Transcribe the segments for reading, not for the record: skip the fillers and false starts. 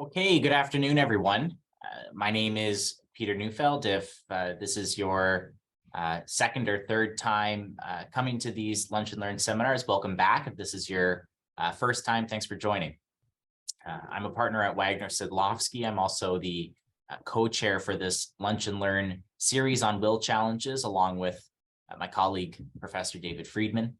Okay, good afternoon, everyone. My name is Peter Neufeld. If this is your second or third time coming to these Lunch and Learn seminars, welcome back. If this is your first time, thanks for joining. I'm a partner at Wagner Sidlofsky. I'm also the co-chair for this Lunch and Learn series on will challenges, along with my colleague, Professor David Friedman.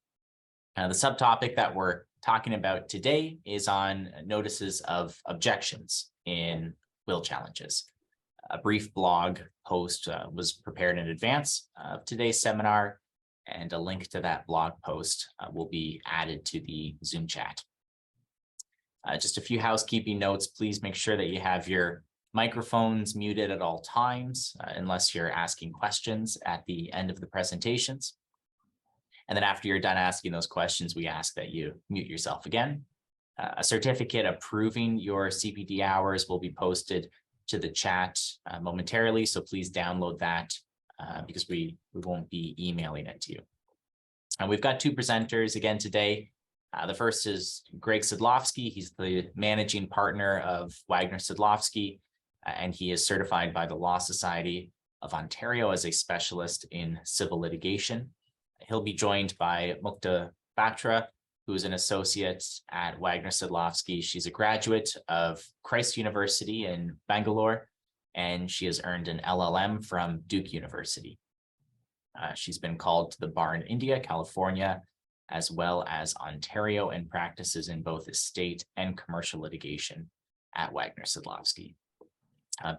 The subtopic that we're talking about today is on notices of objections in will challenges. A brief blog post was prepared in advance of today's seminar, and a link to that blog post will be added to the Zoom chat. Just a few housekeeping notes. Please make sure that you have your microphones muted at all times, unless you're asking questions at the end of the presentations. And then after you're done asking those questions, we ask that you mute yourself again. A certificate approving your CPD hours will be posted to the chat momentarily, so please download that because we won't be emailing it to you. And we've got two presenters again today. The first is Greg Sidlofsky. He's the managing partner of Wagner Sidlofsky, and he is certified by the Law Society of Ontario as a specialist in civil litigation. He'll be joined by Mukta Batra, who's an associate at Wagner Sidlofsky. She's a graduate of Christ University in Bangalore, and she has earned an LLM from Duke University. She's been called to the bar in India, California, as well as Ontario, and practices in both estate and commercial litigation at Wagner Sidlofsky.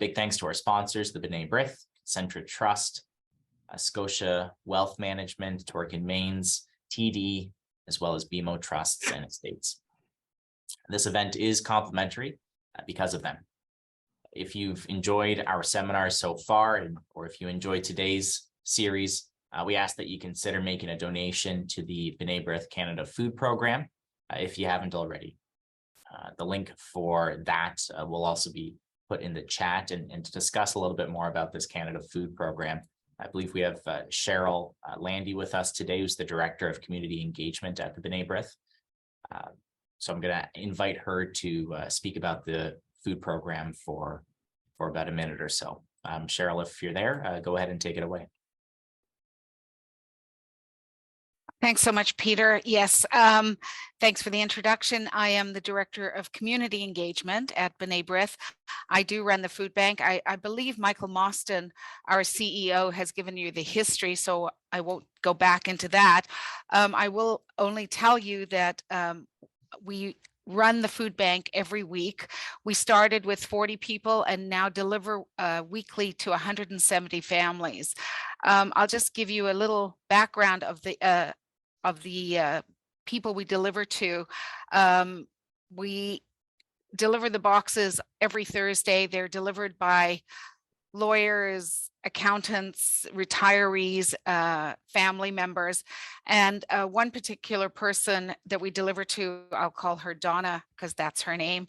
Big thanks to our sponsors, the B'nai B'rith, Centra Trust, Scotia Wealth Management, Torkin Mains, TD, as well as BMO Trusts and Estates. This event is complimentary because of them. If you've enjoyed our seminars so far, or if you enjoyed today's series, we ask that you consider making a donation to the B'nai B'rith Canada Food Program if you haven't already. The link for that will also be put in the chat, and to discuss a little bit more about this Canada Food Program, I believe we have Cheryl Landy with us today, who's the Director of Community Engagement at the B'nai B'rith. So I'm going to invite her to speak about the food program for about a minute or so. Cheryl, if you're there, go ahead and take it away. Thanks so much, Peter. Yes, thanks for the introduction. I am the Director of Community Engagement at B'nai B'rith. I do run the food bank. I believe Michael Mostyn, our CEO, has given you the history, so I won't go back into that. I will only tell you that we run the food bank every week. We started with 40 people and now deliver weekly to 170 families. I'll just give you a little background of the people we deliver to. We deliver the boxes every Thursday. They're delivered by lawyers, accountants, retirees, family members. And one particular person that we deliver to, I'll call her Donna because that's her name.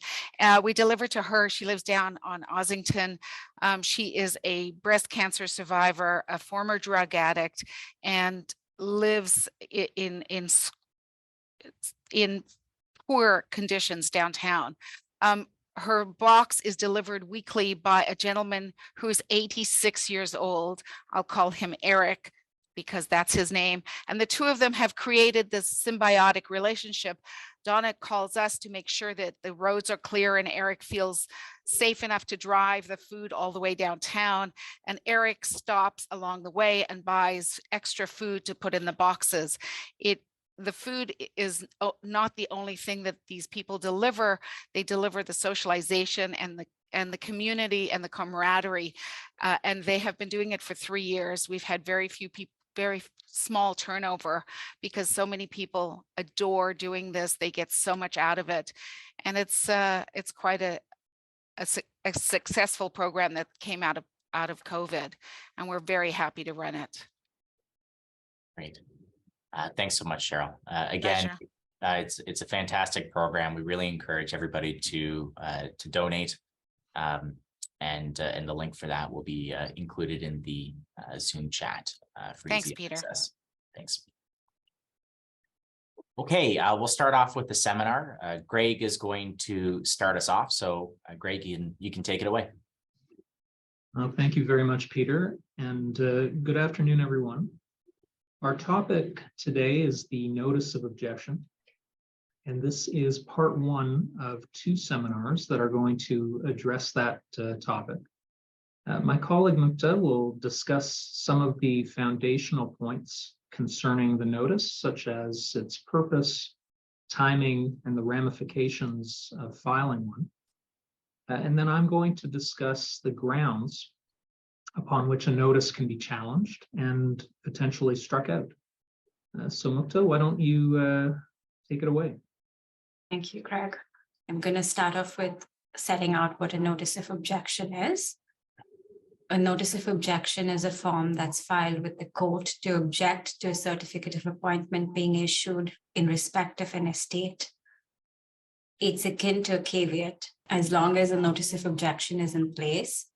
We deliver to her. She lives down on Ossington. She is a breast cancer survivor, a former drug addict, and lives in poor conditions downtown. Her box is delivered weekly by a gentleman who's 86 years old. I'll call him Eric because that's his name. And the two of them have created this symbiotic relationship. Donna calls us to make sure that the roads are clear and Eric feels safe enough to drive the food all the way downtown. And Eric stops along the way and buys extra food to put in the boxes. The food is not the only thing that these people deliver. They deliver the socialization and the community and the camaraderie. And they have been doing it for 3 years. We've had very few people, very small turnover because so many people adore doing this. They get so much out of it. And it's quite a successful program that came out of COVID. And we're very happy to run it. Great. Thanks so much, Cheryl. Again, it's a fantastic program. We really encourage everybody to donate, and the link for that will be included in the Zoom chat for Thanks, easy Peter. access. Thanks. Okay, we'll start off with the seminar. Greg is going to start us off. So Greg, you can take it away. Thank you very much, Peter, and good afternoon, everyone. Our topic today is the notice of objection, and this is part one of two seminars that are going to address that topic. My colleague Mukta will discuss some of the foundational points concerning the notice, such as its purpose, timing, and the ramifications of filing one. And then I'm going to discuss the grounds upon which a notice can be challenged and potentially struck out. So Mukta, why don't you take it away? Thank you, Greg. I'm going to start off with setting out what a notice of objection is. A notice of objection is a form that's filed with the court to object to a certificate of appointment being issued in respect of an estate. It's akin to a caveat. As long as a notice of objection is in place,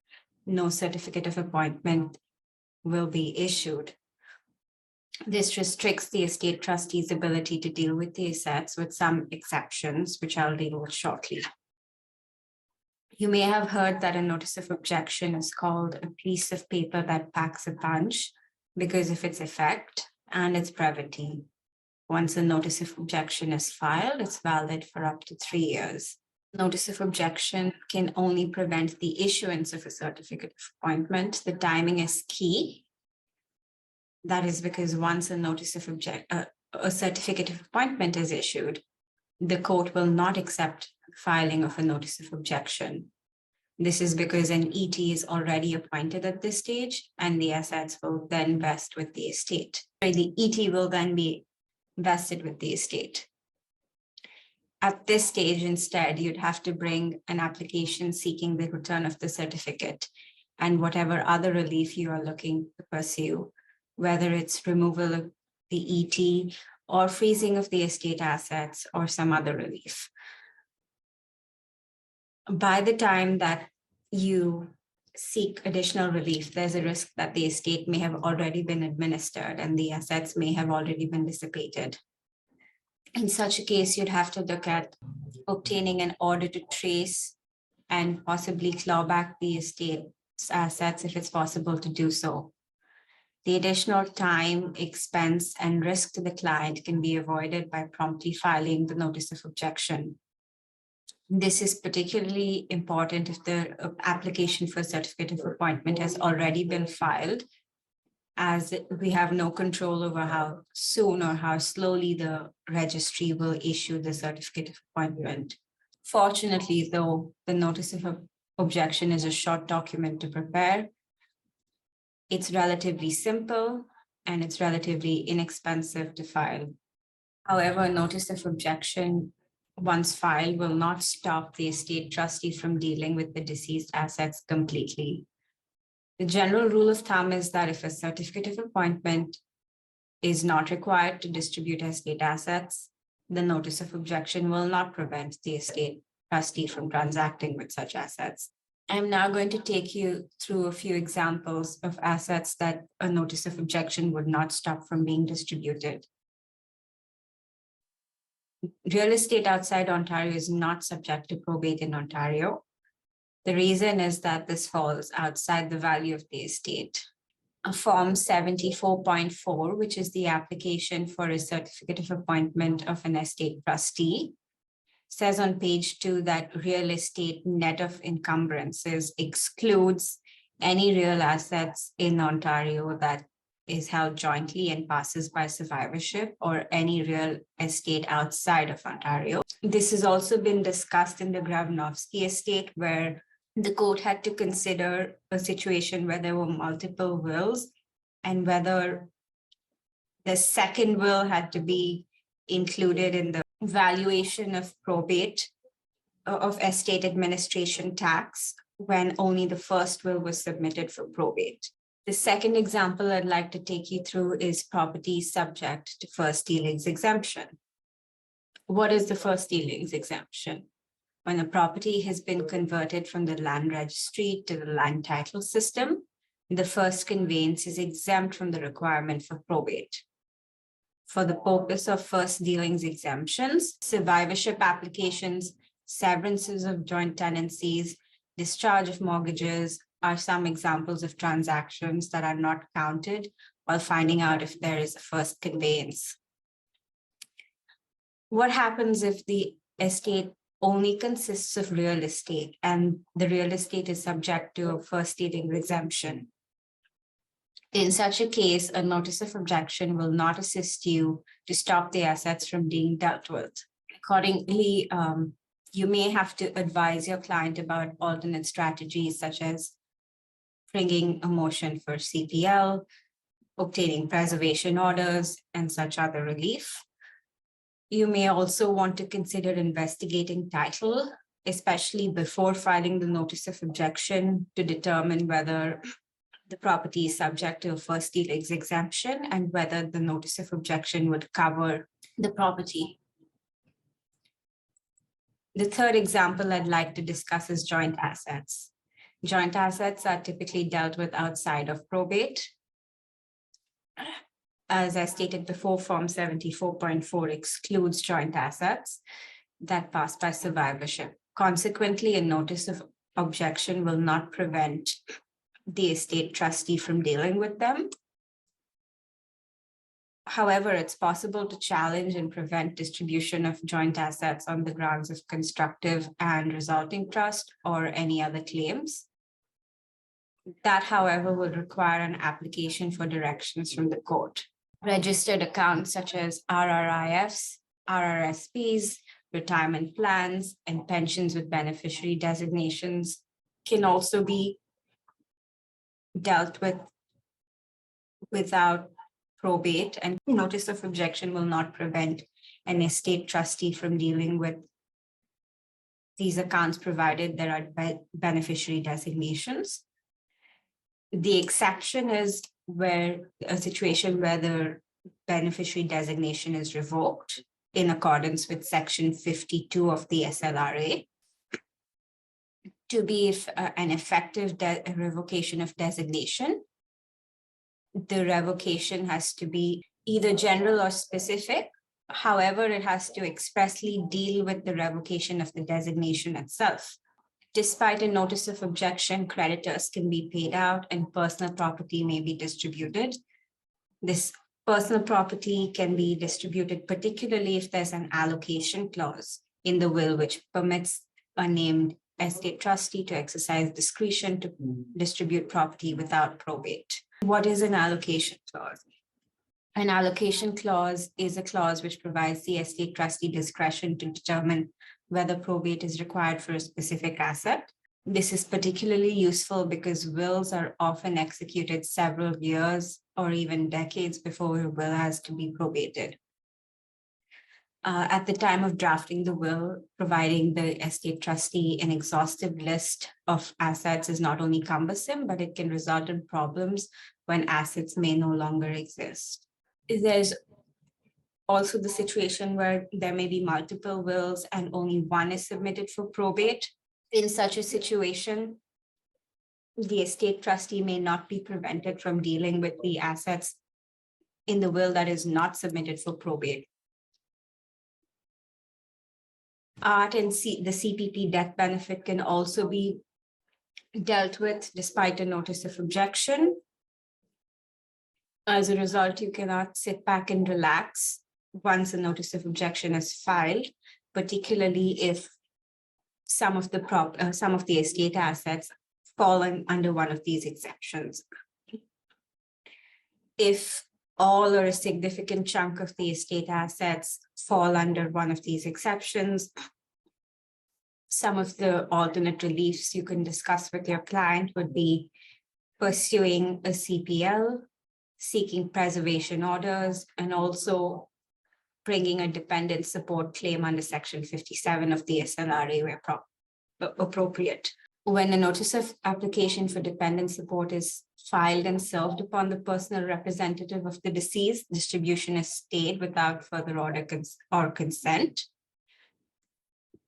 no certificate of appointment will be issued. This restricts the estate trustee's ability to deal with the assets, with some exceptions, which I'll deal with shortly. You may have heard that a notice of objection is called a piece of paper that packs a punch because of its effect and its brevity. Once a notice of objection is filed, it's valid for up to 3 years. Notice of objection can only prevent the issuance of a certificate of appointment. The timing is key. That is because once a notice of a certificate of appointment is issued, the court will not accept filing of a notice of objection. This is because an ET is already appointed at this stage, and the assets will then vest with the estate. The ET will then be vested with the estate. At this stage, instead, you'd have to bring an application seeking the return of the certificate and whatever other relief you are looking to pursue, whether it's removal of the ET or freezing of the estate assets or some other relief. By the time that you seek additional relief, there's a risk that the estate may have already been administered and the assets may have already been dissipated. In such a case, you'd have to look at obtaining an order to trace and possibly claw back the estate's assets if it's possible to do so. The additional time, expense, and risk to the client can be avoided by promptly filing the notice of objection. This is particularly important if the application for certificate of appointment has already been filed, as we have no control over how soon or how slowly the registry will issue the certificate of appointment. Fortunately, though, the notice of objection is a short document to prepare. It's relatively simple and it's relatively inexpensive to file. However, a notice of objection, once filed, will not stop the estate trustee from dealing with the deceased assets completely. The general rule of thumb is that if a certificate of appointment is not required to distribute estate assets, the notice of objection will not prevent the estate trustee from transacting with such assets. I'm now going to take you through a few examples of assets that a notice of objection would not stop from being distributed. Real estate outside Ontario is not subject to probate in Ontario. The reason is that this falls outside the value of the estate. A Form 74.4, which is the application for a certificate of appointment of an estate trustee, says on page 2 that real estate net of encumbrances excludes any real assets in Ontario that is held jointly and passes by survivorship, or any real estate outside of Ontario. This has also been discussed in the Gravnovsky estate, where the court had to consider a situation where there were multiple wills and whether the second will had to be included in the valuation of probate of estate administration tax when only the first will was submitted for probate. The second example I'd like to take you through is property subject to first dealings exemption. What is the first dealings exemption? When a property has been converted from the land registry to the land title system, the first conveyance is exempt from the requirement for probate. for the purpose of first dealings exemptions, survivorship applications, severances of joint tenancies, discharge of mortgages are some examples of transactions that are not counted while finding out if there is a first conveyance. What happens if the estate only consists of real estate and the real estate is subject to a first dealing exemption? In such a case, a notice of objection will not assist you to stop the assets from being dealt with. Accordingly, you may have to advise your client about alternate strategies such as bringing a motion for CPL, obtaining preservation orders, and such other relief. You may also want to consider investigating title, especially before filing the notice of objection, to determine whether the property is subject to a first dealings exemption and whether the notice of objection would cover the property. The third example I'd like to discuss is joint assets. Joint assets are typically dealt with outside of probate. As I stated before, Form 74.4 excludes joint assets that pass by survivorship. Consequently, a notice of objection will not prevent the estate trustee from dealing with them. However, it's possible to challenge and prevent distribution of joint assets on the grounds of constructive and resulting trust or any other claims. That, however, would require an application for directions from the court. Registered accounts such as RRIFs, RRSPs, retirement plans, and pensions with beneficiary designations can also be dealt with without probate, and notice of objection will not prevent an estate trustee from dealing with these accounts provided there are beneficiary designations. The exception is where a situation where the beneficiary designation is revoked in accordance with Section 52 of the SLRA. To be an effective revocation of designation, the revocation has to be either general or specific. However, it has to expressly deal with the revocation of the designation itself. Despite a notice of objection, creditors can be paid out and personal property may be distributed. This personal property can be distributed particularly if there's an allocation clause in the will which permits a named estate trustee to exercise discretion to distribute property without probate. What is an allocation clause? An allocation clause is a clause which provides the estate trustee discretion to determine whether probate is required for a specific asset. This is particularly useful because wills are often executed several years or even decades before a will has to be probated. At the time of drafting the will, providing the estate trustee an exhaustive list of assets is not only cumbersome, but it can result in problems when assets may no longer exist. There's also the situation where there may be multiple wills and only one is submitted for probate. In such a situation, the estate trustee may not be prevented from dealing with the assets in the will that is not submitted for probate. Art and the CPP death benefit can also be dealt with despite a notice of objection. As a result, you cannot sit back and relax once a notice of objection is filed, particularly if some of the estate assets fall under one of these exceptions. If all or a significant chunk of the estate assets fall under one of these exceptions, some of the alternate reliefs you can discuss with your client would be pursuing a CPL, seeking preservation orders, and also bringing a dependent support claim under Section 57 of the SLRA where appropriate. When a notice of application for dependent support is filed and served upon the personal representative of the deceased, distribution is stayed without further order or consent.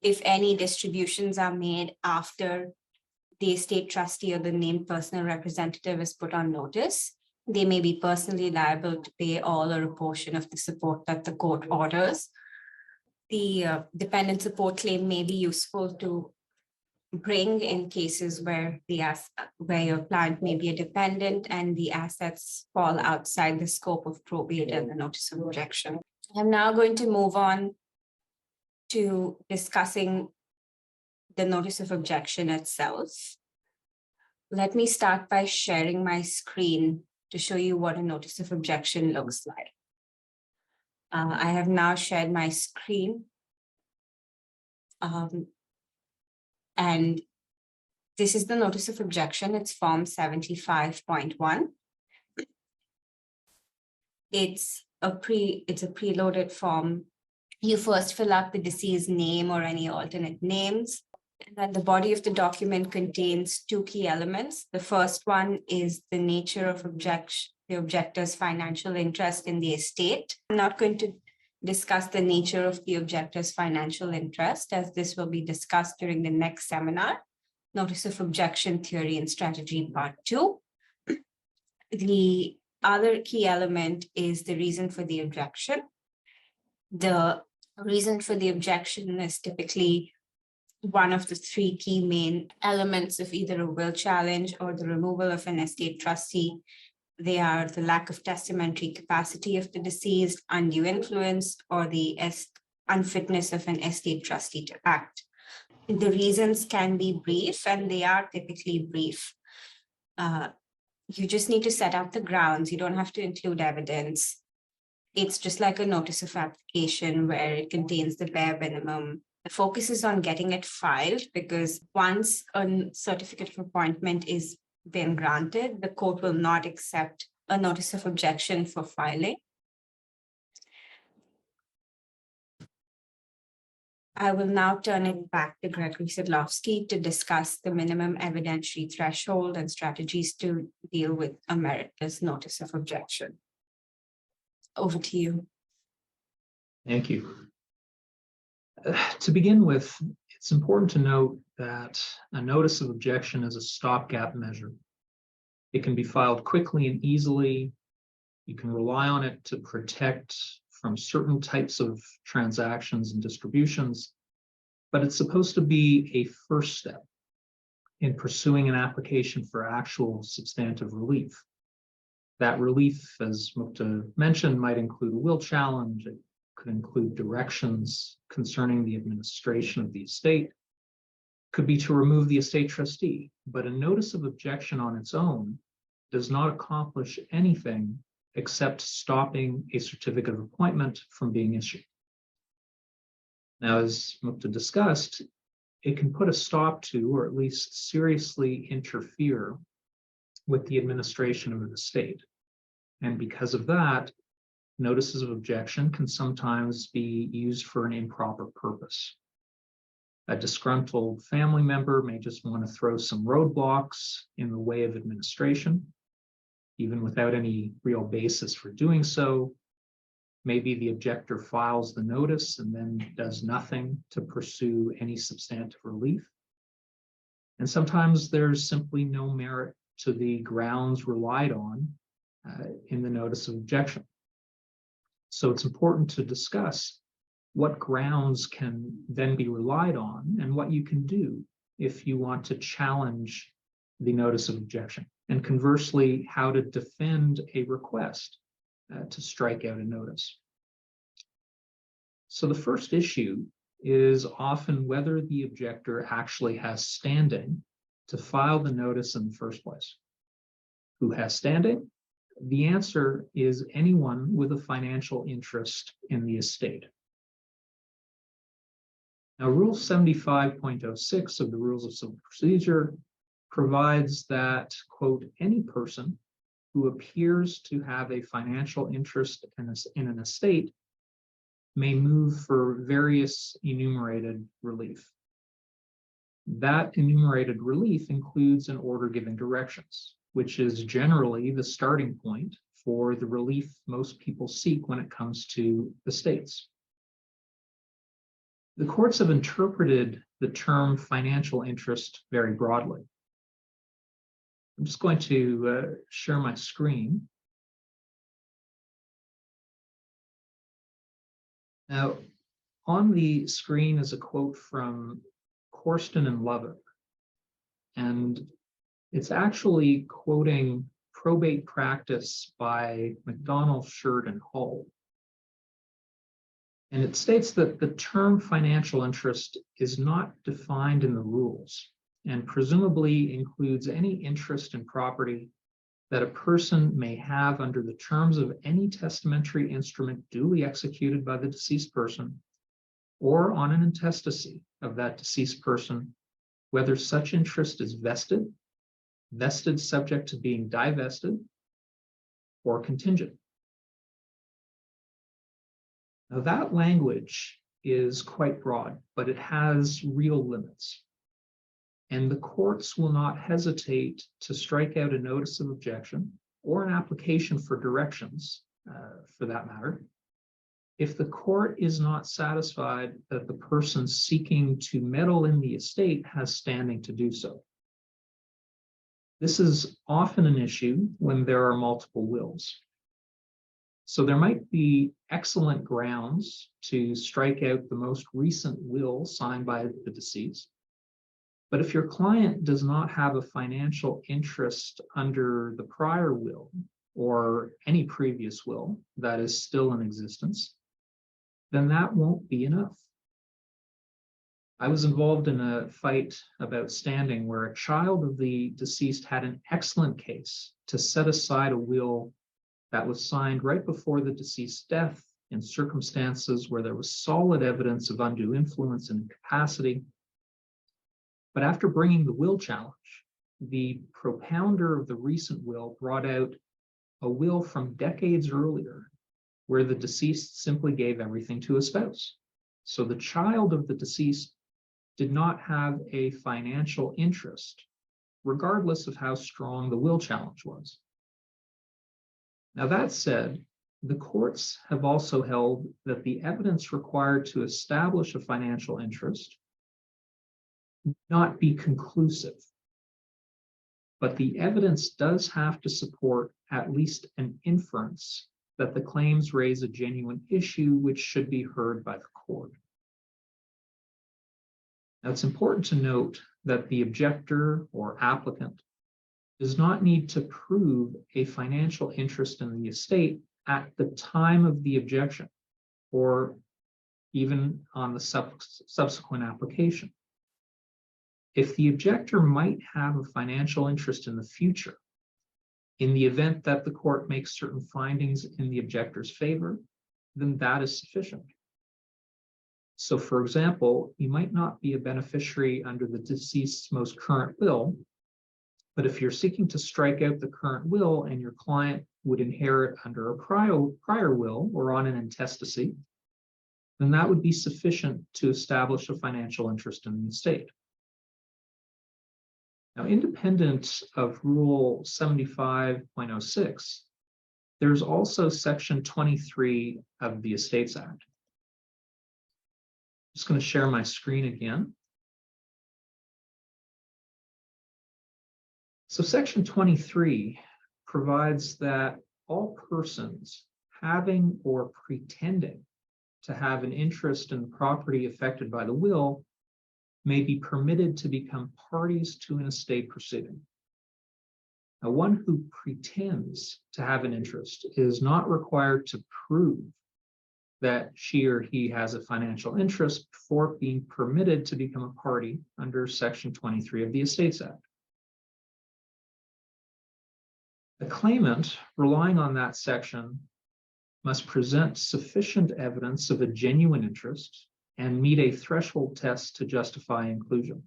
If any distributions are made after the estate trustee or the named personal representative is put on notice, They may be personally liable to pay all or a portion of the support that the court orders. The dependent support claim may be useful to bring in cases where where your client may be a dependent and the assets fall outside the scope of probate and the notice of objection. I'm now going to move on to discussing the notice of objection itself. Let me start by sharing my screen to show you what a notice of objection looks like. I have now shared my screen. And this is the notice of objection. It's form 75.1. It's a preloaded form. You first fill out the deceased name or any alternate names. And then the body of the document contains two key elements. The first one is the nature of the objector's financial interest in the estate. I'm not going to discuss the nature of the objector's financial interest, as this will be discussed during the next seminar, Notice of Objection Theory and Strategy Part 2. The other key element is the reason for the objection. The reason for the objection is typically one of the three key main elements of either a will challenge or the removal of an estate trustee. They are the lack of testamentary capacity of the deceased, undue influence, or the unfitness of an estate trustee to act. The reasons can be brief, and they are typically brief. You just need to set out the grounds. You don't have to include evidence. It's just like a notice of application where it contains the bare minimum. The focus is on getting it filed, because once a certificate of appointment is been granted, the court will not accept a notice of objection for filing. I will now turn it back to Gregory Sidlowski to discuss the minimum evidentiary threshold and strategies to deal with a meritless notice of objection. Over to you. Thank you. To begin with, it's important to note that a notice of objection is a stopgap measure. It can be filed quickly and easily. You can rely on it to protect from certain types of transactions and distributions, but it's supposed to be a first step in pursuing an application for actual substantive relief. That relief, as Mukta mentioned, might include a will challenge. It could include directions concerning the administration of the estate, could be to remove the estate trustee, but a notice of objection on its own does not accomplish anything except stopping a certificate of appointment from being issued. Now, as Mukta discussed, it can put a stop to, or at least seriously interfere with the administration of an estate. And because of that, notices of objection can sometimes be used for an improper purpose. A disgruntled family member may just want to throw some roadblocks in the way of administration, even without any real basis for doing so. Maybe the objector files the notice and then does nothing to pursue any substantive relief. And sometimes there's simply no merit to the grounds relied on in the notice of objection. So it's important to discuss what grounds can then be relied on and what you can do if you want to challenge the notice of objection, and conversely, how to defend a request to strike out a notice. So the first issue is often whether the objector actually has standing to file the notice in the first place. Who has standing? The answer is anyone with a financial interest in the estate. Now, Rule 75.06 of the Rules of Civil Procedure provides that, quote, any person who appears to have a financial interest in an estate may move for various enumerated relief. That enumerated relief includes an order giving directions, which is generally the starting point for the relief most people seek when it comes to estates. The courts have interpreted the term financial interest very broadly. I'm just going to share my screen Now, on the screen is a quote from Corsten and Lovett, and it's actually quoting probate practice by McDonald, Sherd, and Hull. And it states that the term financial interest is not defined in the rules and presumably includes any interest in property that a person may have under the terms of any testamentary instrument duly executed by the deceased person or on an intestacy of that deceased person, whether such interest is vested subject to being divested, or contingent. Now, that language is quite broad, but it has real limits. And the courts will not hesitate to strike out a notice of objection or an application for directions, for that matter, if the court is not satisfied that the person seeking to meddle in the estate has standing to do so. This is often an issue when there are multiple wills. So there might be excellent grounds to strike out the most recent will signed by the deceased. But if your client does not have a financial interest under the prior will or any previous will that is still in existence, then that won't be enough. I was involved in a fight about standing where a child of the deceased had an excellent case to set aside a will that was signed right before the deceased's death in circumstances where there was solid evidence of undue influence and incapacity. But after bringing the will challenge, the propounder of the recent will brought out a will from decades earlier where the deceased simply gave everything to a spouse. So the child of the deceased did not have a financial interest, regardless of how strong the will challenge was. Now, that said, the courts have also held that the evidence required to establish a financial interest not be conclusive, but the evidence does have to support at least an inference that the claims raise a genuine issue which should be heard by the court. Now, it's important to note that the objector or applicant does not need to prove a financial interest in the estate at the time of the objection or even on the subsequent application. If the objector might have a financial interest in the future, in the event that the court makes certain findings in the objector's favor, then that is sufficient. So, for example, you might not be a beneficiary under the deceased's most current will, but if you're seeking to strike out the current will and your client would inherit under a prior will or on an intestacy, then that would be sufficient to establish a financial interest in the estate. Now, independent of Rule 75.06, there's also Section 23 of the Estates Act. I'm just going to share my screen again. So Section 23 provides that all persons having or pretending to have an interest in the property affected by the will may be permitted to become parties to an estate proceeding. Now, one who pretends to have an interest is not required to prove that she or he has a financial interest before being permitted to become a party under Section 23 of the Estates Act. The claimant, relying on that section, must present sufficient evidence of a genuine interest and meet a threshold test to justify inclusion.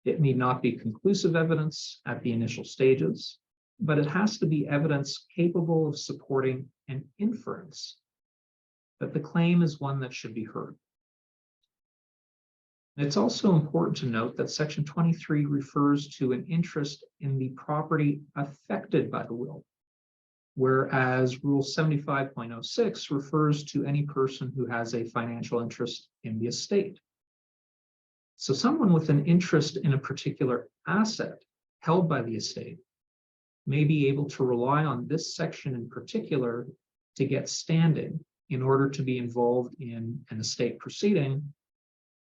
It need not be conclusive evidence at the initial stages, but it has to be evidence capable of supporting an inference that the claim is one that should be heard. It's also important to note that Section 23 refers to an interest in the property affected by the will, whereas Rule 75.06 refers to any person who has a financial interest in the estate. So someone with an interest in a particular asset held by the estate may be able to rely on this section in particular to get standing in order to be involved in an estate proceeding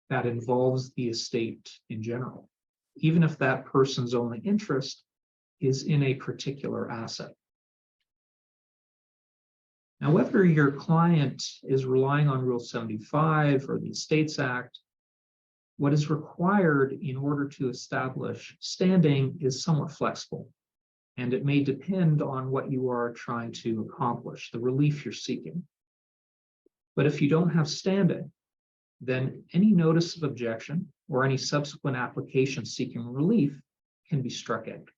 that involves the estate in general, even if that person's only interest is in a particular asset. Now, whether your client is relying on Rule 75 or the Estates Act, what is required in order to establish standing is somewhat flexible, and it may depend on what you are trying to accomplish, the relief you're seeking. But if you don't have standing, then any notice of objection or any subsequent application seeking relief can be struck out.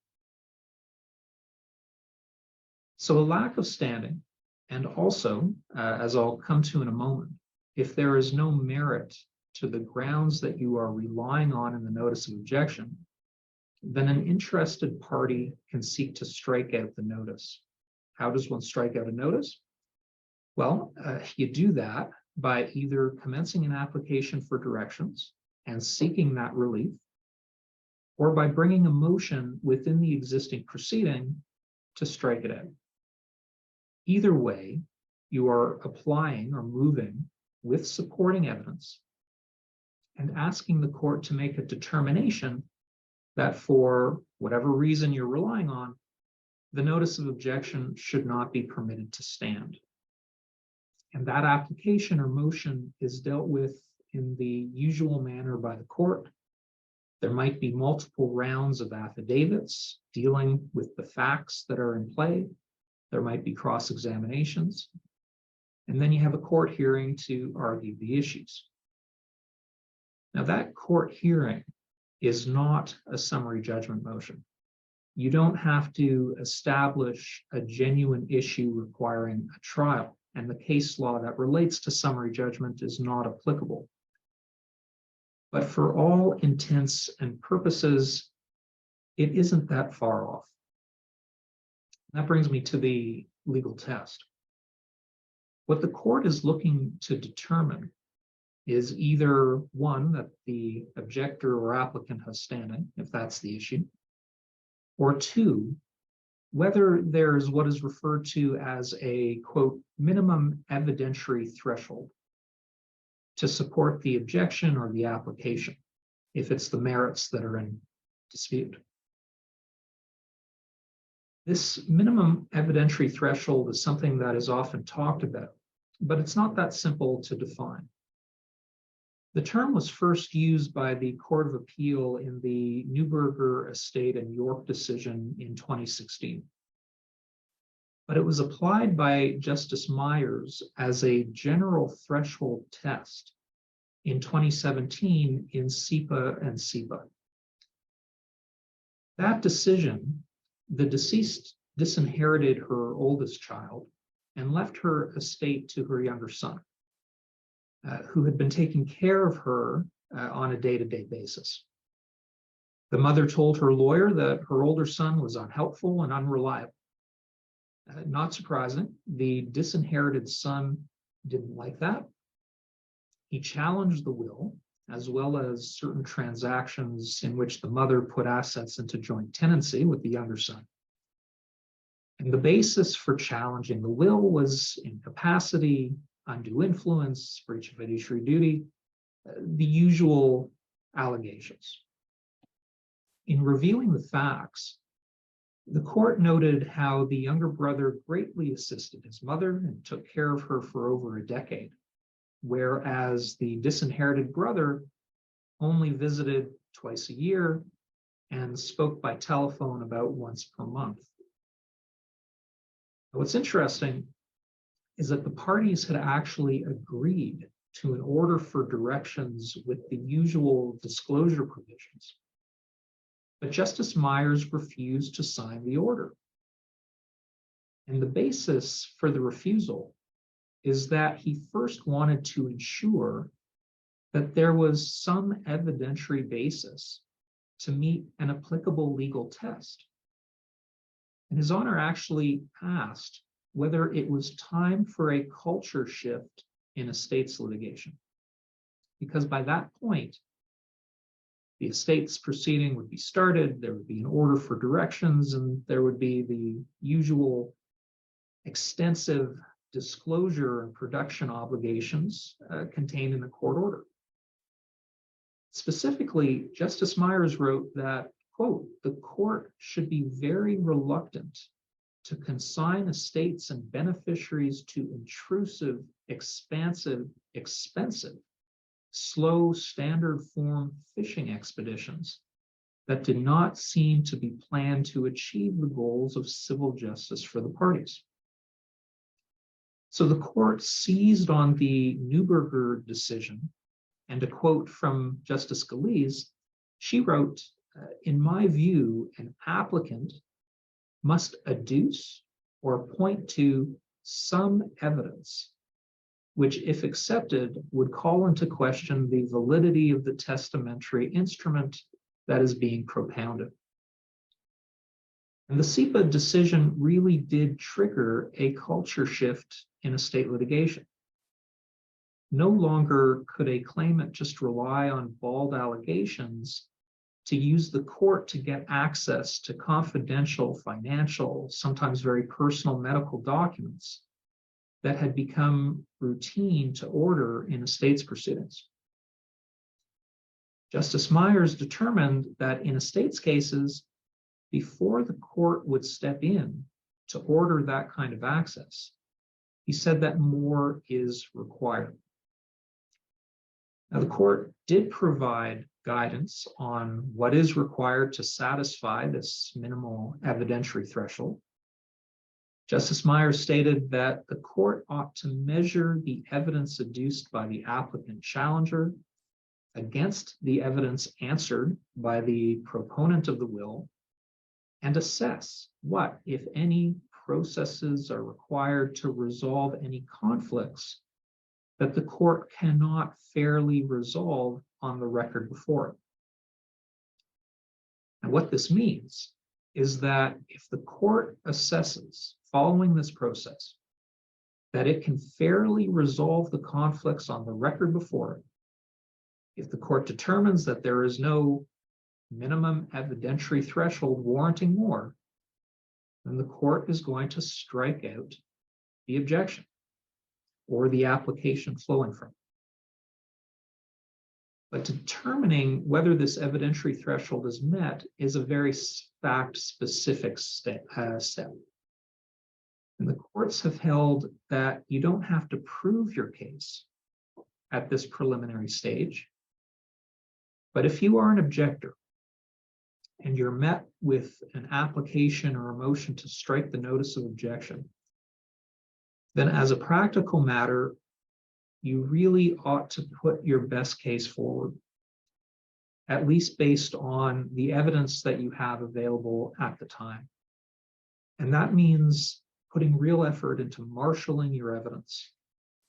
So a lack of standing, and also, as I'll come to in a moment, if there is no merit to the grounds that you are relying on in the notice of objection, then an interested party can seek to strike out the notice. How does one strike out a notice? Well, you do that by either commencing an application for directions and seeking that relief, or by bringing a motion within the existing proceeding to strike it out. Either way, you are applying or moving with supporting evidence and asking the court to make a determination that for whatever reason you're relying on, the notice of objection should not be permitted to stand. And that application or motion is dealt with in the usual manner by the court. There might be multiple rounds of affidavits dealing with the facts that are in play. There might be cross-examinations. And then you have a court hearing to argue the issues. Now, that court hearing is not a summary judgment motion. You don't have to establish a genuine issue requiring a trial, and the case law that relates to summary judgment is not applicable. But for all intents and purposes, it isn't that far off. That brings me to the legal test. What the court is looking to determine is either one, that the objector or applicant has standing, if that's the issue, or two, whether there's what is referred to as a, quote, minimum evidentiary threshold to support the objection or the application, if it's the merits that are in dispute. This minimum evidentiary threshold is something that is often talked about, but it's not that simple to define. The term was first used by the Court of Appeal in the Neuberger Estate and York decision in 2016. But it was applied by Justice Myers as a general threshold test in 2017 in SEPA and SEPA. That decision, the deceased disinherited her oldest child and left her estate to her younger son, who had been taking care of her on a day-to-day basis. The mother told her lawyer that her older son was unhelpful and unreliable. Not surprising, the disinherited son didn't like that. He challenged the will, as well as certain transactions in which the mother put assets into joint tenancy with the younger son. And the basis for challenging the will was incapacity, undue influence, breach of fiduciary duty, the usual allegations. In reviewing the facts, the court noted how the younger brother greatly assisted his mother and took care of her for over a decade, whereas the disinherited brother only visited twice a year and spoke by telephone about once per month. What's interesting is that the parties had actually agreed to an order for directions with the usual disclosure provisions. But Justice Myers refused to sign the order. And the basis for the refusal is that he first wanted to ensure that there was some evidentiary basis to meet an applicable legal test. And His Honor actually asked whether it was time for a culture shift in estates litigation. Because by that point, the estates proceeding would be started, there would be an order for directions, and there would be the usual extensive disclosure and production obligations contained in the court order. Specifically, Justice Myers wrote that, quote, the court should be very reluctant to consign estates and beneficiaries to intrusive, expansive, expensive, slow, standard form fishing expeditions that did not seem to be planned to achieve the goals of civil justice for the parties. So the court seized on the Neuberger decision, and to quote from Justice Scalise, she wrote, in my view, an applicant must adduce or point to some evidence which, if accepted, would call into question the validity of the testamentary instrument that is being propounded. And the SEPA decision really did trigger a culture shift in estate litigation. No longer could a claimant just rely on bald allegations to use the court to get access to confidential, financial, sometimes very personal medical documents that had become routine to order in estates proceedings. Justice Myers determined that in estates cases, before the court would step in to order that kind of access, he said that more is required. Now, the court did provide guidance on what is required to satisfy this minimal evidentiary threshold. Justice Myers stated that the court ought to measure the evidence adduced by the applicant challenger against the evidence answered by the proponent of the will and assess what, if any, processes are required to resolve any conflicts that the court cannot fairly resolve on the record before it. And what this means is that if the court assesses, following this process, that it can fairly resolve the conflicts on the record before it, if the court determines that there is no minimum evidentiary threshold warranting more, then the court is going to strike out the objection or the application flowing from it. But determining whether this evidentiary threshold is met is a very fact-specific step. And the courts have held that you don't have to prove your case at this preliminary stage. But if you are an objector and you're met with an application or a motion to strike the notice of objection, then as a practical matter, you really ought to put your best case forward, at least based on the evidence that you have available at the time. And that means putting real effort into marshaling your evidence,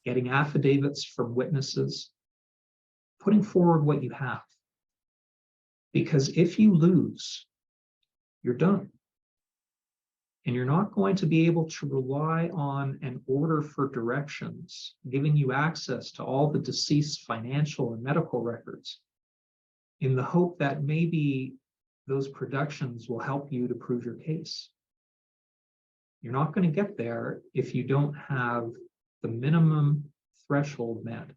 getting affidavits from witnesses, putting forward what you have. Because if you lose, you're done. And you're not going to be able to rely on an order for directions, giving you access to all the deceased's financial and medical records, in the hope that maybe those productions will help you to prove your case. You're not going to get there if you don't have the minimum threshold met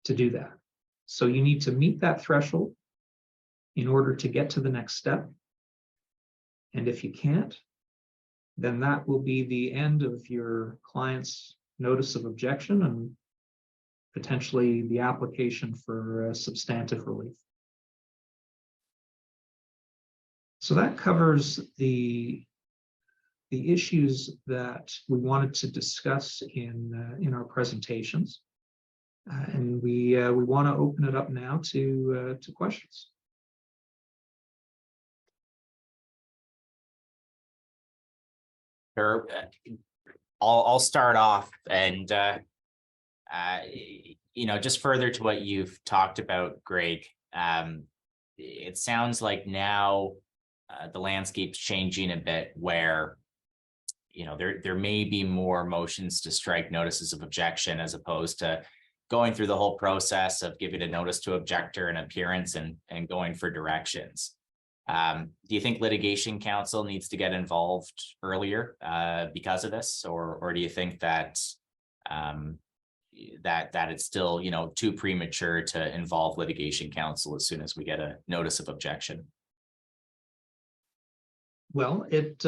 to do that. So you need to meet that threshold in order to get to the next step. And if you can't, then that will be the end of your client's notice of objection and potentially the application for substantive relief. So that covers the issues that we wanted to discuss in our presentations. And we want to open it up now to questions. Sure. I'll start off and just further to what you've talked about, Greg. It sounds like now the landscape's changing a bit where there may be more motions to strike notices of objection as opposed to going through the whole process of giving a notice to objector and appearance and going for directions. Do you think litigation counsel needs to get involved earlier because of this, or do you think that that it's still, you know, too premature to involve litigation counsel as soon as we get a notice of objection? Well, it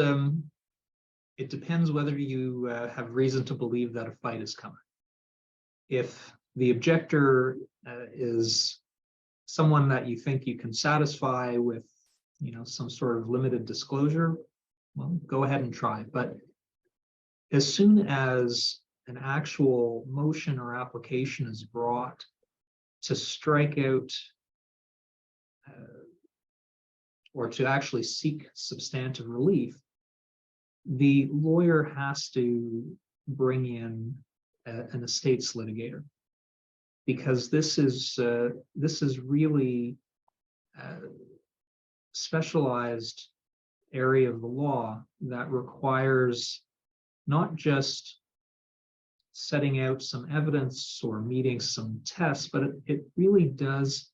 depends whether you have reason to believe that a fight is coming. If the objector is someone that you think you can satisfy with, you know, some sort of limited disclosure, well, go ahead and try. But as soon as an actual motion or application is brought to strike out or to actually seek substantive relief, the lawyer has to bring in an estates litigator, because this is really a specialized area of the law that requires not just setting out some evidence or meeting some tests, but it really does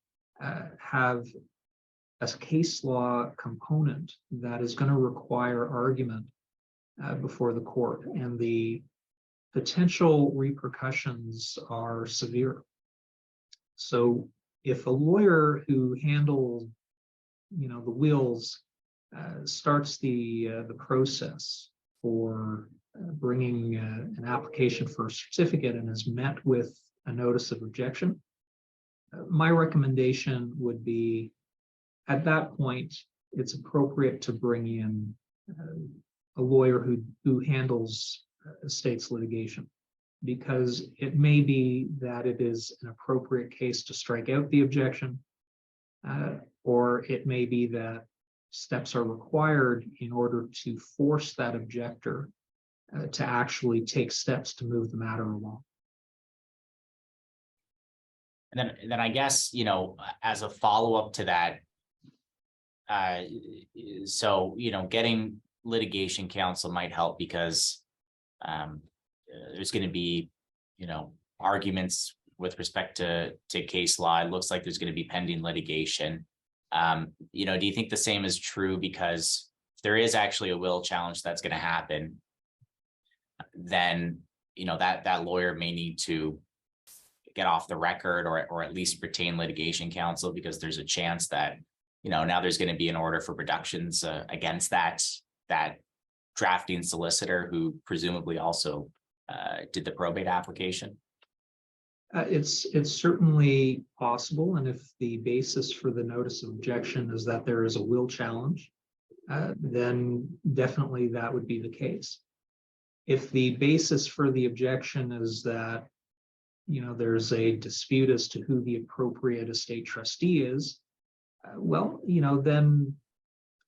have a case law component that is going to require argument before the court, and the potential repercussions are severe. So if a lawyer who handles, you know, the wills starts the process for bringing an application for a certificate and is met with a notice of objection, my recommendation would be, at that point, it's appropriate to bring in a lawyer who handles estates litigation, because it may be that it is an appropriate case to strike out the objection, or it may be that steps are required in order to force that objector to actually take steps to move the matter along. And then I guess, you know, as a follow-up to that, so, you know, getting litigation counsel might help, because there's going to be, you know, arguments with respect to case law. It looks like there's going to be pending litigation. You know, do you think the same is true? Because if there is actually a will challenge that's going to happen, then, you know, that lawyer may need to get off the record, or at least retain litigation counsel, because there's a chance that, you know, now there's going to be an order for reductions against that drafting solicitor who presumably also did the probate application. It's certainly possible, and if the basis for the notice of objection is that there is a will challenge, then definitely that would be the case. If the basis for the objection is that, you know, there's a dispute as to who the appropriate estate trustee is, well, you know, then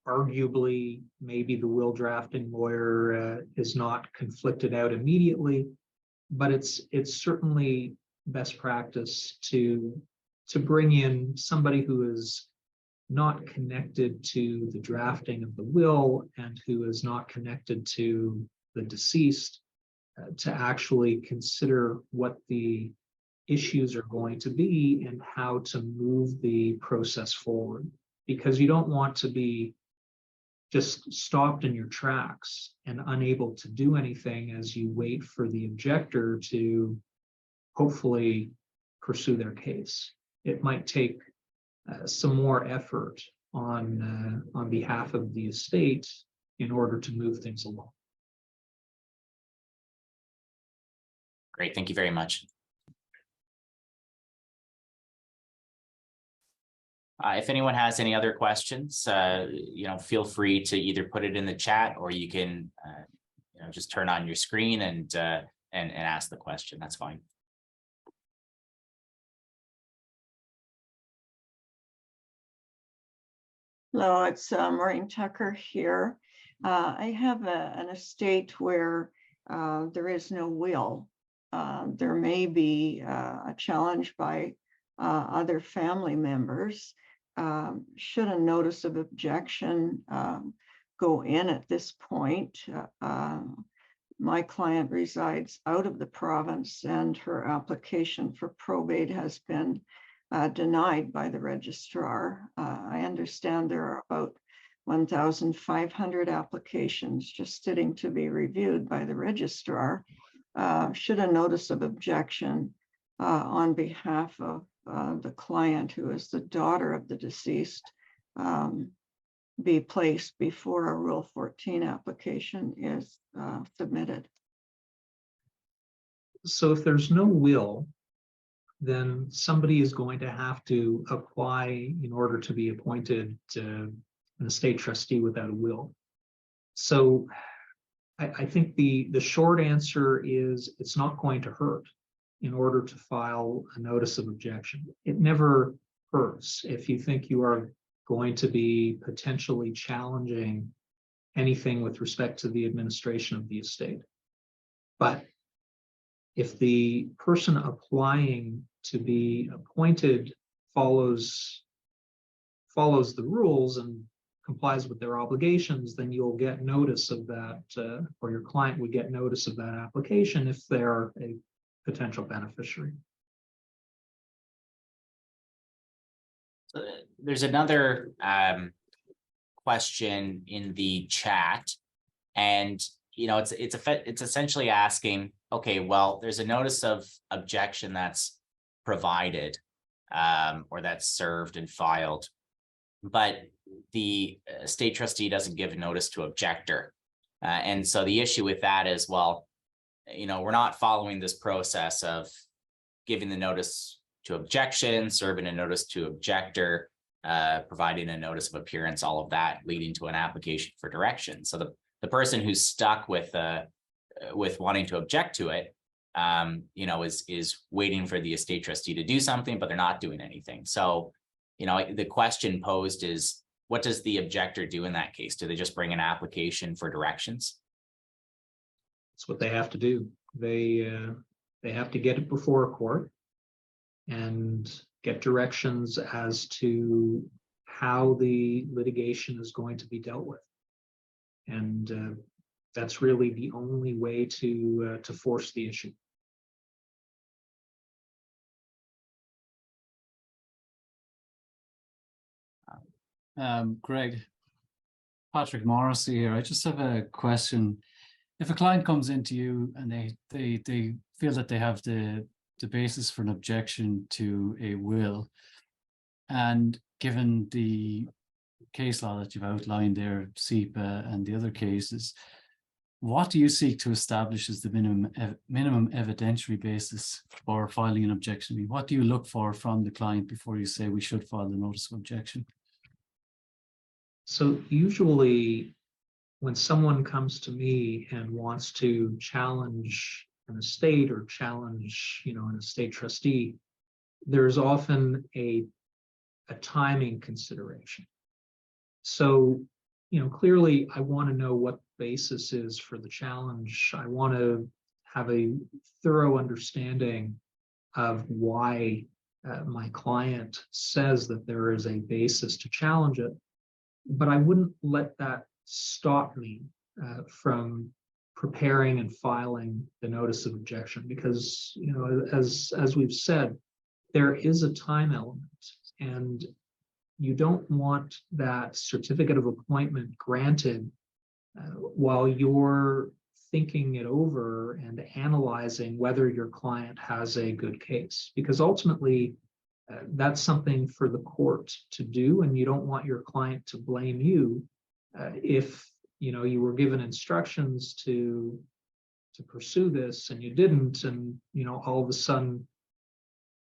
arguably maybe the will drafting lawyer is not conflicted out immediately, but it's certainly best practice to bring in somebody who is not connected to the drafting of the will and who is not connected to the deceased to actually consider what the issues are going to be and how to move the process forward. Because you don't want to be just stopped in your tracks and unable to do anything as you wait for the objector to hopefully pursue their case. It might take some more effort on behalf of the estate in order to move things along. Great, thank you very much. If anyone has any other questions, you know, feel free to either put it in the chat, or you can, you know, just turn on your screen and ask the question. That's fine. Hello, it's Maureen Tucker here. I have an estate where there is no will. There may be a challenge by other family members. Should a notice of objection go in at this point? My client resides out of the province, and her application for probate has been denied by the registrar. I understand there are about 1,500 applications just sitting to be reviewed by the registrar, should a notice of objection on behalf of the client, who is the daughter of the deceased, be placed before a Rule 14 application is submitted? So if there's no will, then somebody is going to have to apply in order to be appointed an estate trustee without a will. So I think the short answer is it's not going to hurt in order to file a notice of objection. It never hurts if you think you are going to be potentially challenging anything with respect to the administration of the estate. But if the person applying to be appointed follows the rules and complies with their obligations, then you'll get notice of that, or your client would get notice of that application if they're a potential beneficiary. There's another question in the chat, and it's essentially asking, okay, well, there's a notice of objection that's provided or that's served and filed, but the state trustee doesn't give notice to objector. And so the issue with that is, well, we're not following this process of giving the notice to objection, serving a notice to objector, providing a notice of appearance, all of that leading to an application for direction. So the person who's stuck with wanting to object to it, is waiting for the estate trustee to do something, but they're not doing anything. So, the question posed is, what does the objector do in that case? Do they just bring an application for directions? That's what they have to do. They have to get it before a court and get directions as to how the litigation is going to be dealt with. And that's really the only way to force the issue. Greg, Patrick Morrissey here. I just have a question. If a client comes into you and they feel that they have the basis for an objection to a will, and given the case law that you've outlined there, SEPA and the other cases, what do you seek to establish as the minimum evidentiary basis for filing an objection? What do you look for from the client before you say we should file the notice of objection? So usually when someone comes to me and wants to challenge an estate or challenge, an estate trustee, there's often a timing consideration. So, clearly I want to know what the basis is for the challenge. I want to have a thorough understanding of why my client says that there is a basis to challenge it. But I wouldn't let that stop me from preparing and filing the notice of objection, because, as we've said, there is a time element, and you don't want that certificate of appointment granted while you're thinking it over and analyzing whether your client has a good case, because ultimately that's something for the court to do, and you don't want your client to blame you if you were given instructions to pursue this and you didn't, and all of a sudden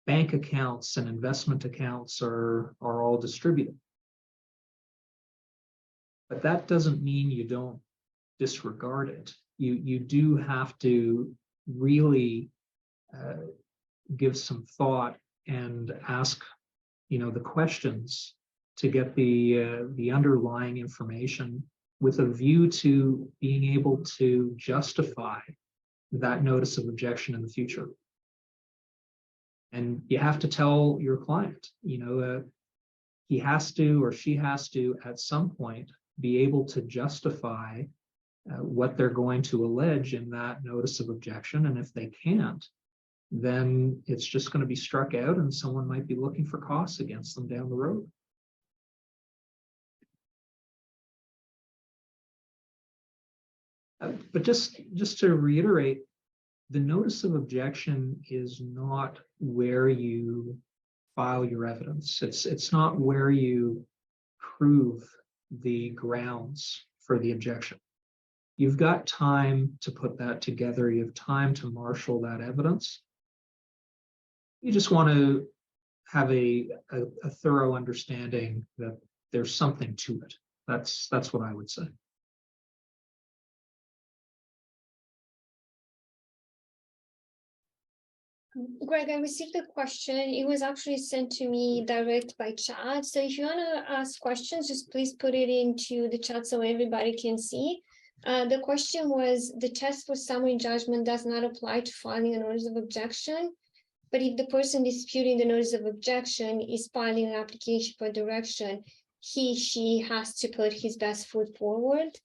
bank accounts and investment accounts are all distributed. But that doesn't mean you don't disregard it. You do have to really give some thought and ask the questions to get the underlying information with a view to being able to justify that notice of objection in the future. And you have to tell your client, he has to or she has to at some point be able to justify what they're going to allege in that notice of objection. And if they can't, then it's just going to be struck out, and someone might be looking for costs against them down the road. But just to reiterate, the notice of objection is not where you file your evidence. It's not where you prove the grounds for the objection. You've got time to put that together. You have time to marshal that evidence. You just want to have a thorough understanding that there's something to it. That's what I would say. Greg, I received a question. It was actually sent to me direct by chat. So if you want to ask questions, just please put it into the chat so everybody can see. The question was, the test for summary judgment does not apply to filing a notice of objection. But if the person disputing the notice of objection is filing an application for direction, she has to put his best foot forward.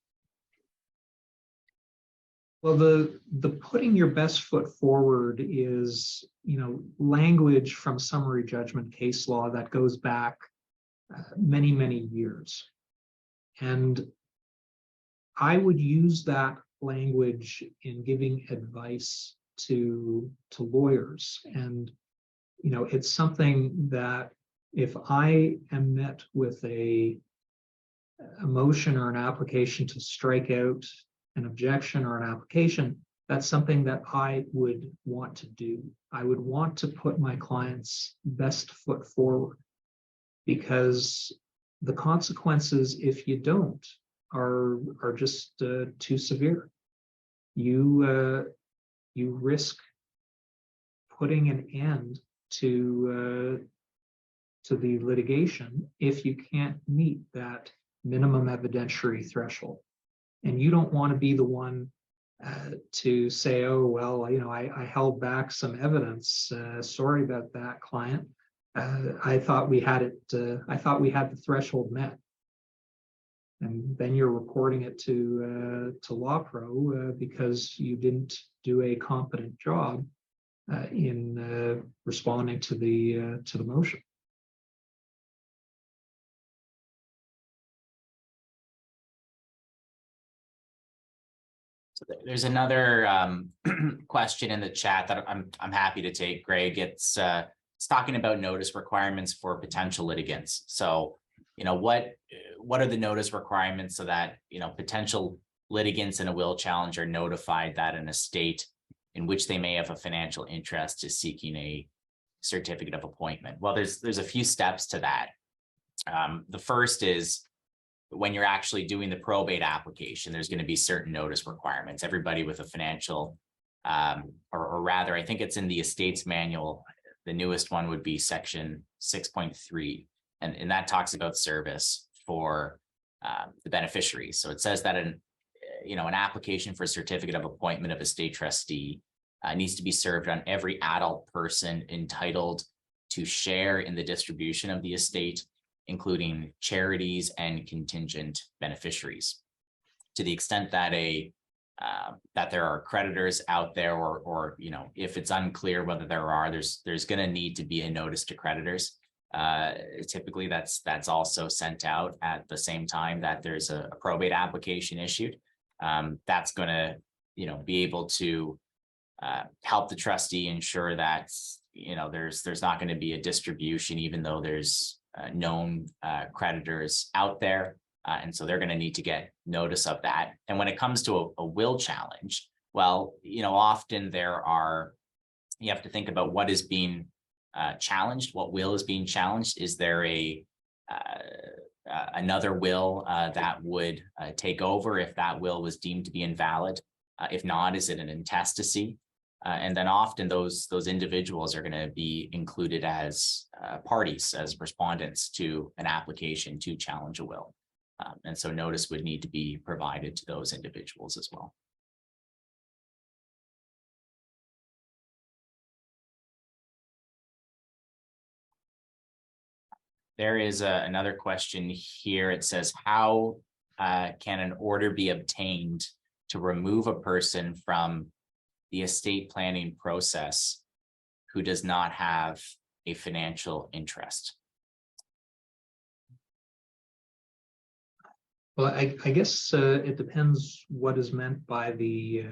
Well, the putting your best foot forward is, language from summary judgment case law that goes back many, many years. And I would use that language in giving advice to lawyers. And, it's something that if I am met with a motion or an application to strike out an objection or an application, that's something that I would want to do. I would want to put my client's best foot forward, because the consequences, if you don't, are just too severe. You risk putting an end to the litigation if you can't meet that minimum evidentiary threshold. And you don't want to be the one to say, oh, well, I held back some evidence. Sorry about that, client. I thought we had it. I thought we had the threshold met. And then you're reporting it to Law Pro because you didn't do a competent job in responding to the motion. There's another question in the chat that I'm happy to take, Greg. It's talking about notice requirements for potential litigants. So, what are the notice requirements so that potential litigants in a will challenge are notified that an estate in which they may have a financial interest is seeking a certificate of appointment? Well, there's a few steps to that. The first is, when you're actually doing the probate application, there's going to be certain notice requirements. Everybody with a financial, or rather, I think it's in the estates manual. The newest one would be section 6.3, and that talks about service for the beneficiaries. So it says that an application for a certificate of appointment of estate trustee needs to be served on every adult person entitled to share in the distribution of the estate, including charities and contingent beneficiaries. To the extent that that there are creditors out there, or if it's unclear whether there's going to need to be a notice to creditors. Typically, that's also sent out at the same time that there's a probate application issued. That's going to be able to help the trustee ensure that there's not going to be a distribution, even though there's known creditors out there. And so they're going to need to get notice of that. And when it comes to a will challenge, well, often you have to think about what is being challenged, what will is being challenged. Is there another will that would take over if that will was deemed to be invalid? If not, is it an intestacy? And then often those individuals are going to be included as parties, as respondents to an application to challenge a will. And so notice would need to be provided to those individuals as well. There is another question here. It says, how can an order be obtained to remove a person from the estate planning process who does not have a financial interest? Well, I guess it depends what is meant by the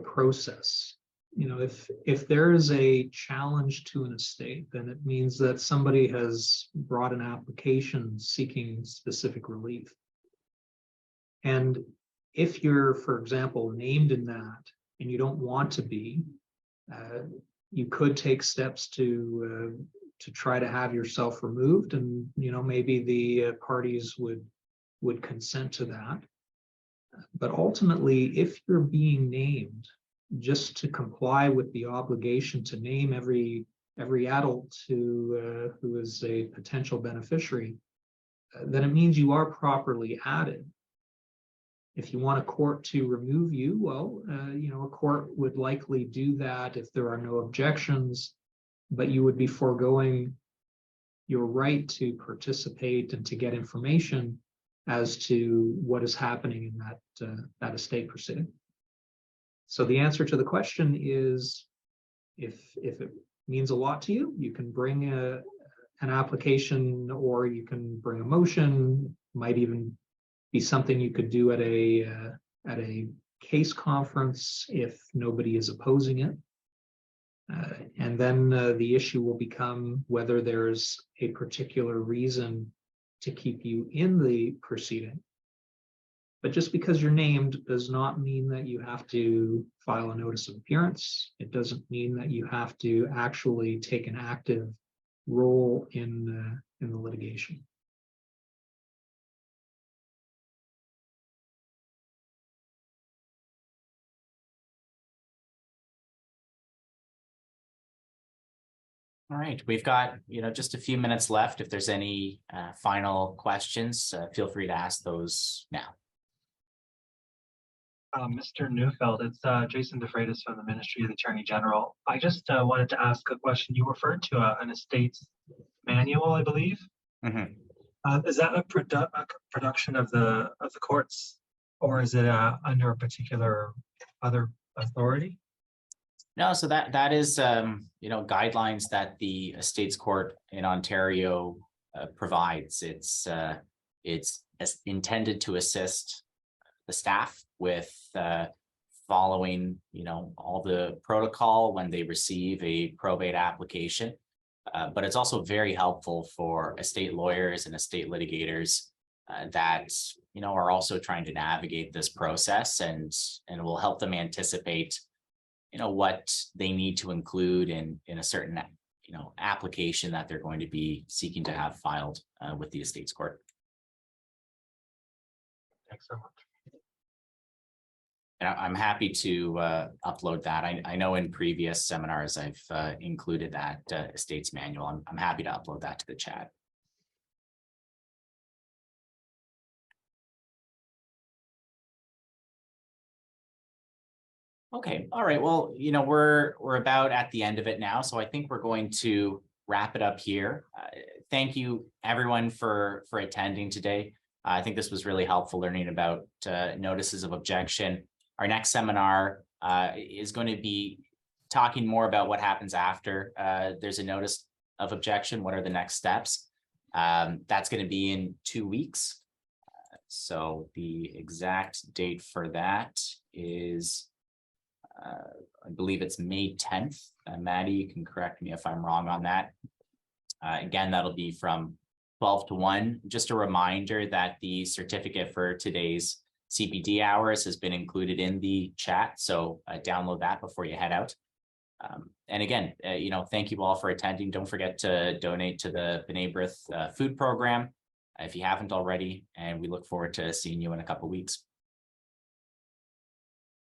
process. You know, if there is a challenge to an estate, then it means that somebody has brought an application seeking specific relief. And if you're, for example, named in that and you don't want to be, you could take steps to try to have yourself removed, and maybe the parties would consent to that. But ultimately, if you're being named just to comply with the obligation to name every adult who is a potential beneficiary, then it means you are properly added. If you want a court to remove you, well, a court would likely do that if there are no objections, but you would be foregoing your right to participate and to get information as to what is happening in that estate proceeding. So the answer to the question is, if it means a lot to you, you can bring an application, or you can bring a motion. Might even be something you could do at a case conference if nobody is opposing it. And then the issue will become whether there's a particular reason to keep you in the proceeding. But just because you're named does not mean that you have to file a notice of appearance. It doesn't mean that you have to actually take an active role in the litigation. All right, we've got, just a few minutes left. If there's any final questions, feel free to ask those now. Mr. Neufeld, it's Jason DeFreitas from the Ministry of the Attorney General. I just wanted to ask a question. You referred to an estates manual, I believe. Mm-hmm. Is that a production of the courts, or is it under a particular other authority? No, so that is guidelines that the Estates Court in Ontario provides. It's intended to assist the staff with following all the protocol when they receive a probate application, but it's also very helpful for estate lawyers and estate litigators that are also trying to navigate this process, and will help them anticipate what they need to include in a certain application that they're going to be seeking to have filed with the Estates Court. Thanks so much. And I'm happy to upload that. I know in previous seminars I've included that estates manual. I'm happy to upload that to the chat. Okay, all right. Well, we're about at the end of it now, so I think we're going to wrap it up here. Thank you, everyone, for attending today. I think this was really helpful, learning about notices of objection. Our next seminar is going to be talking more about what happens after there's a notice of objection. What are the next steps? That's going to be in 2 weeks. So the exact date for that is, I believe it's May 10th. Maddie, you can correct me if I'm wrong on that. Again, that'll be from 12 to 1. Just a reminder that the certificate for today's CPD hours has been included in the chat, so download that before you head out. And again, thank you all for attending. Don't forget to donate to the B'nai B'rith food program if you haven't already, and we look forward to seeing you in a couple of weeks.